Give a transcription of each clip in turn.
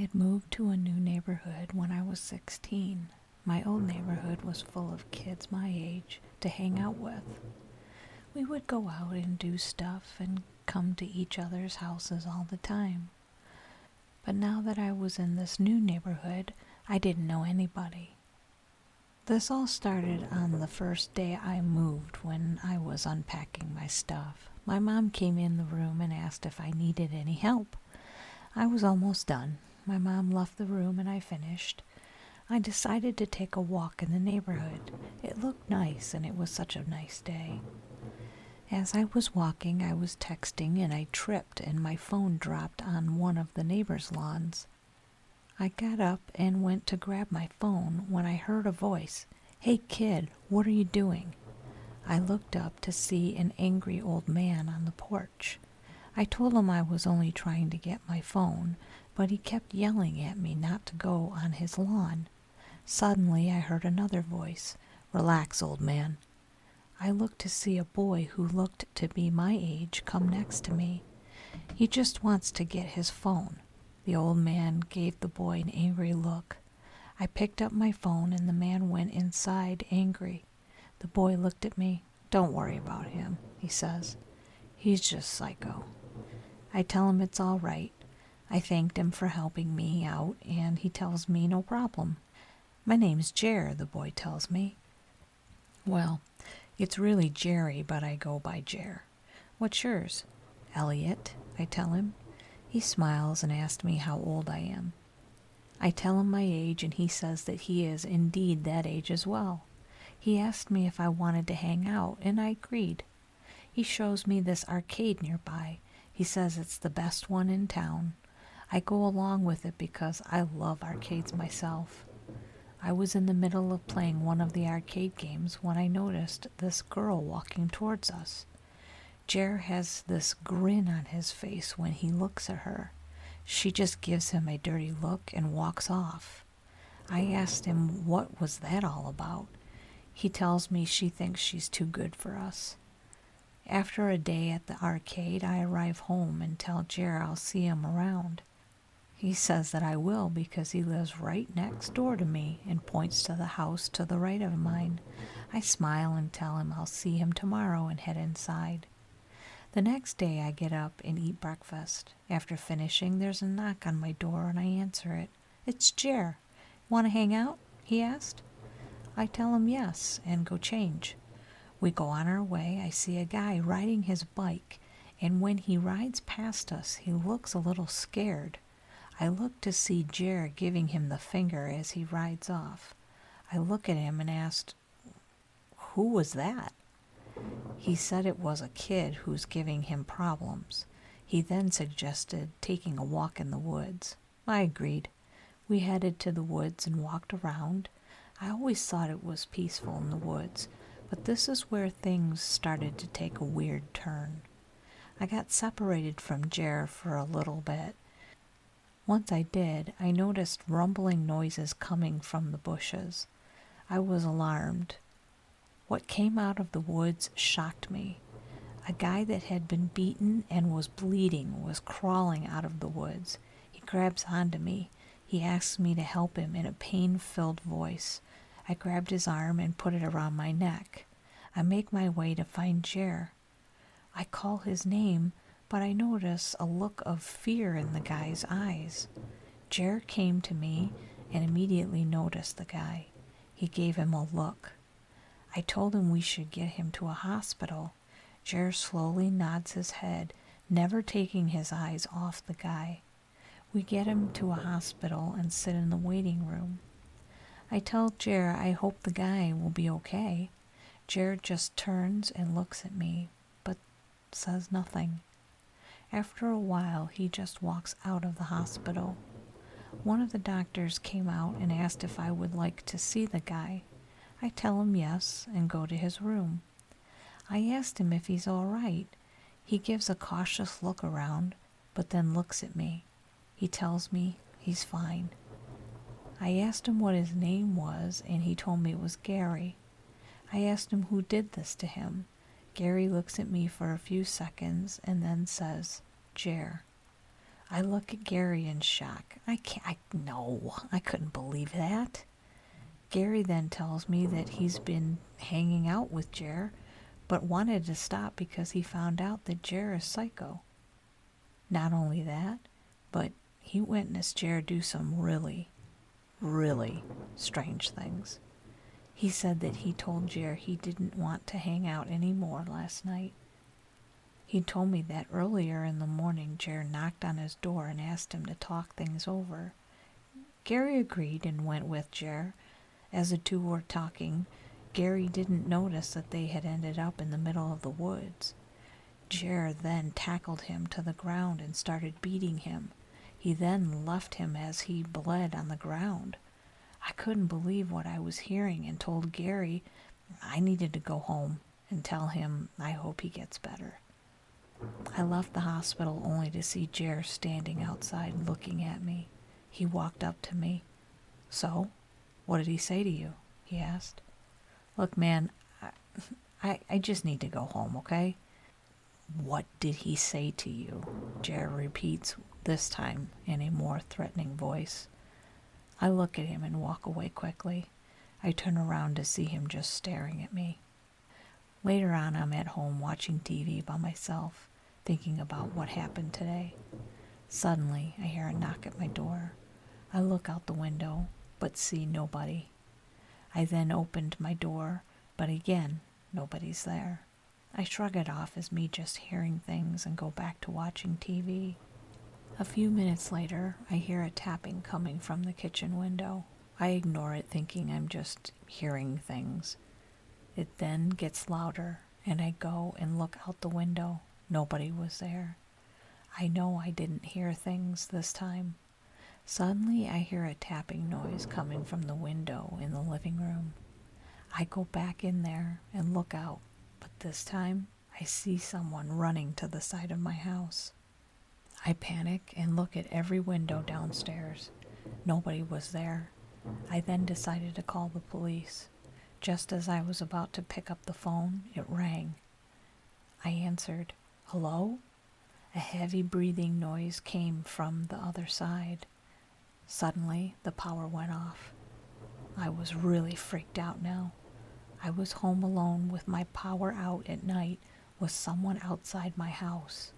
had moved to a new neighborhood when I was 16. My old neighborhood was full of kids my age to hang out with. We would go out and do stuff and come to each other's houses all the time. But now that I was in this new neighborhood, I didn't know anybody. This all started on the first day I moved when I was unpacking my stuff. My mom came in the room and asked if I needed any help. I was almost done. My mom left the room and I finished. I decided to take a walk in the neighborhood. It looked nice and it was such a nice day. As I was walking, I was texting and I tripped and my phone dropped on one of the neighbors' lawns. I got up and went to grab my phone when I heard a voice. "Hey kid, what are you doing?" I looked up to see an angry old man on the porch. I told him I was only trying to get my phone, but he kept yelling at me not to go on his lawn. Suddenly I heard another voice. "Relax, old man." I looked to see a boy who looked to be my age come next to me. "He just wants to get his phone." The old man gave the boy an angry look. I picked up my phone and the man went inside angry. The boy looked at me. "Don't worry about him," he says. "He's just psycho." I tell him it's all right. I thanked him for helping me out and he tells me no problem. "My name's Jer," the boy tells me. "Well, it's really Jerry, but I go by Jer." "What's yours?" "Elliot," I tell him. He smiles and asks me how old I am. I tell him my age and he says that he is indeed that age as well. He asked me if I wanted to hang out and I agreed. He shows me this arcade nearby. He says it's the best one in town. I go along with it because I love arcades myself. I was in the middle of playing one of the arcade games when I noticed this girl walking towards us. Jer has this grin on his face when he looks at her. She just gives him a dirty look and walks off. I asked him what was that all about. He tells me she thinks she's too good for us. After a day at the arcade, I arrive home and tell Jer I'll see him around. He says that I will because he lives right next door to me and points to the house to the right of mine. I smile and tell him I'll see him tomorrow and head inside. The next day I get up and eat breakfast. After finishing, there's a knock on my door and I answer it. "It's Jer. Want to hang out?" he asked. I tell him yes and go change. We go on our way. I see a guy riding his bike, and when he rides past us, he looks a little scared. I look to see Jer giving him the finger as he rides off. I look at him and asked, "Who was that?" He said it was a kid who's giving him problems. He then suggested taking a walk in the woods. I agreed. We headed to the woods and walked around. I always thought it was peaceful in the woods, but this is where things started to take a weird turn. I got separated from Jer for a little bit. Once I did, I noticed rumbling noises coming from the bushes. I was alarmed. What came out of the woods shocked me. A guy that had been beaten and was bleeding was crawling out of the woods. He grabs onto me. He asks me to help him in a pain-filled voice. I grabbed his arm and put it around my neck. I make my way to find Jer. I call his name, but I notice a look of fear in the guy's eyes. Jer came to me and immediately noticed the guy. He gave him a look. I told him we should get him to a hospital. Jer slowly nods his head, never taking his eyes off the guy. We get him to a hospital and sit in the waiting room. I tell Jer I hope the guy will be okay. Jer just turns and looks at me, but says nothing. After a while, he just walks out of the hospital. One of the doctors came out and asked if I would like to see the guy. I tell him yes and go to his room. I asked him if he's all right. He gives a cautious look around, but then looks at me. He tells me he's fine. I asked him what his name was, and he told me it was Gary. I asked him who did this to him. Gary looks at me for a few seconds and then says, "Jer." I look at Gary in shock. No, I couldn't believe that. Gary then tells me that he's been hanging out with Jer, but wanted to stop because he found out that Jer is psycho. Not only that, but he witnessed Jer do some really, really strange things. He said that he told Jer he didn't want to hang out anymore last night. He told me that earlier in the morning Jer knocked on his door and asked him to talk things over. Gary agreed and went with Jer. As the two were talking, Gary didn't notice that they had ended up in the middle of the woods. Jer then tackled him to the ground and started beating him. He then left him as he bled on the ground. I couldn't believe what I was hearing and told Gary I needed to go home and tell him I hope he gets better. I left the hospital only to see Jer standing outside looking at me. He walked up to me. "So, what did he say to you?" he asked. "Look, man, I just need to go home, okay?" "What did he say to you?" Jer repeats, this time in a more threatening voice. I look at him and walk away quickly. I turn around to see him just staring at me. Later on, I'm at home watching TV by myself, thinking about what happened today. Suddenly, I hear a knock at my door. I look out the window, but see nobody. I then opened my door, but again, nobody's there. I shrug it off as me just hearing things and go back to watching TV. A few minutes later, I hear a tapping coming from the kitchen window. I ignore it, thinking I'm just hearing things. It then gets louder, and I go and look out the window. Nobody was there. I know I didn't hear things this time. Suddenly, I hear a tapping noise coming from the window in the living room. I go back in there and look out, but this time, I see someone running to the side of my house. I panic and look at every window downstairs. Nobody was there. I then decided to call the police. Just as I was about to pick up the phone, it rang. I answered. "Hello?" A heavy breathing noise came from the other side. Suddenly, the power went off. I was really freaked out now. I was home alone with my power out at night with someone outside my house.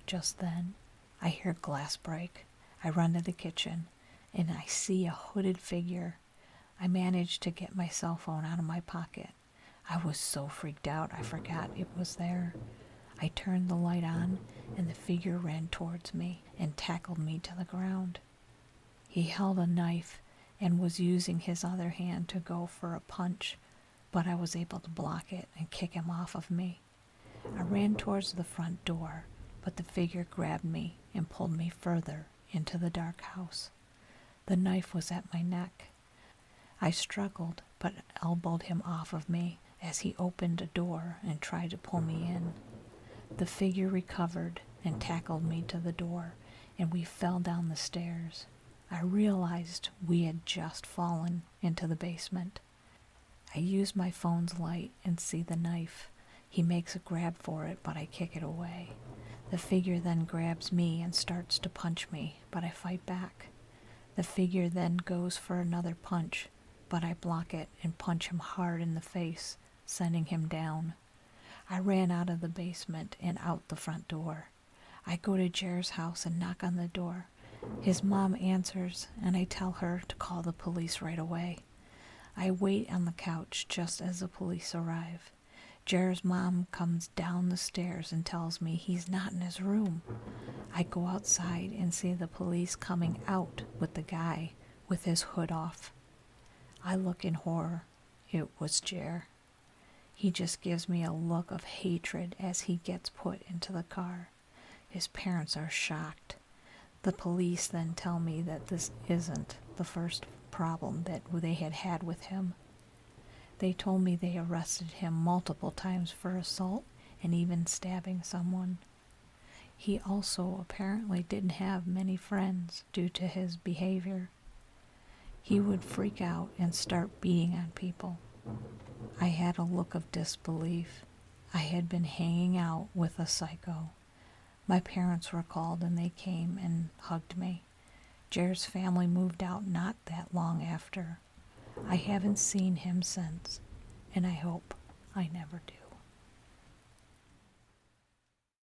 Just then, I hear glass break. I run to the kitchen, and I see a hooded figure. I managed to get my cell phone out of my pocket. I was so freaked out I forgot it was there. I turned the light on, and the figure ran towards me and tackled me to the ground. He held a knife and was using his other hand to go for a punch, but I was able to block it and kick him off of me. I ran towards the front door, but the figure grabbed me and pulled me further into the dark house. The knife was at my neck. I struggled, but elbowed him off of me as he opened a door and tried to pull me in. The figure recovered and tackled me to the door, and we fell down the stairs. I realized we had just fallen into the basement. I use my phone's light and see the knife. He makes a grab for it, but I kick it away. The figure then grabs me and starts to punch me, but I fight back. The figure then goes for another punch, but I block it and punch him hard in the face, sending him down. I ran out of the basement and out the front door. I go to Jer's house and knock on the door. His mom answers, and I tell her to call the police right away. I wait on the couch just as the police arrive. Jer's mom comes down the stairs and tells me he's not in his room. I go outside and see the police coming out with the guy with his hood off. I look in horror. It was Jer. He just gives me a look of hatred as he gets put into the car. His parents are shocked. The police then tell me that this isn't the first problem that they had had with him. They told me they arrested him multiple times for assault and even stabbing someone. He also apparently didn't have many friends due to his behavior. He would freak out and start beating on people. I had a look of disbelief. I had been hanging out with a psycho. My parents were called and they came and hugged me. Jer's family moved out not that long after. I haven't seen him since, and I hope I never do.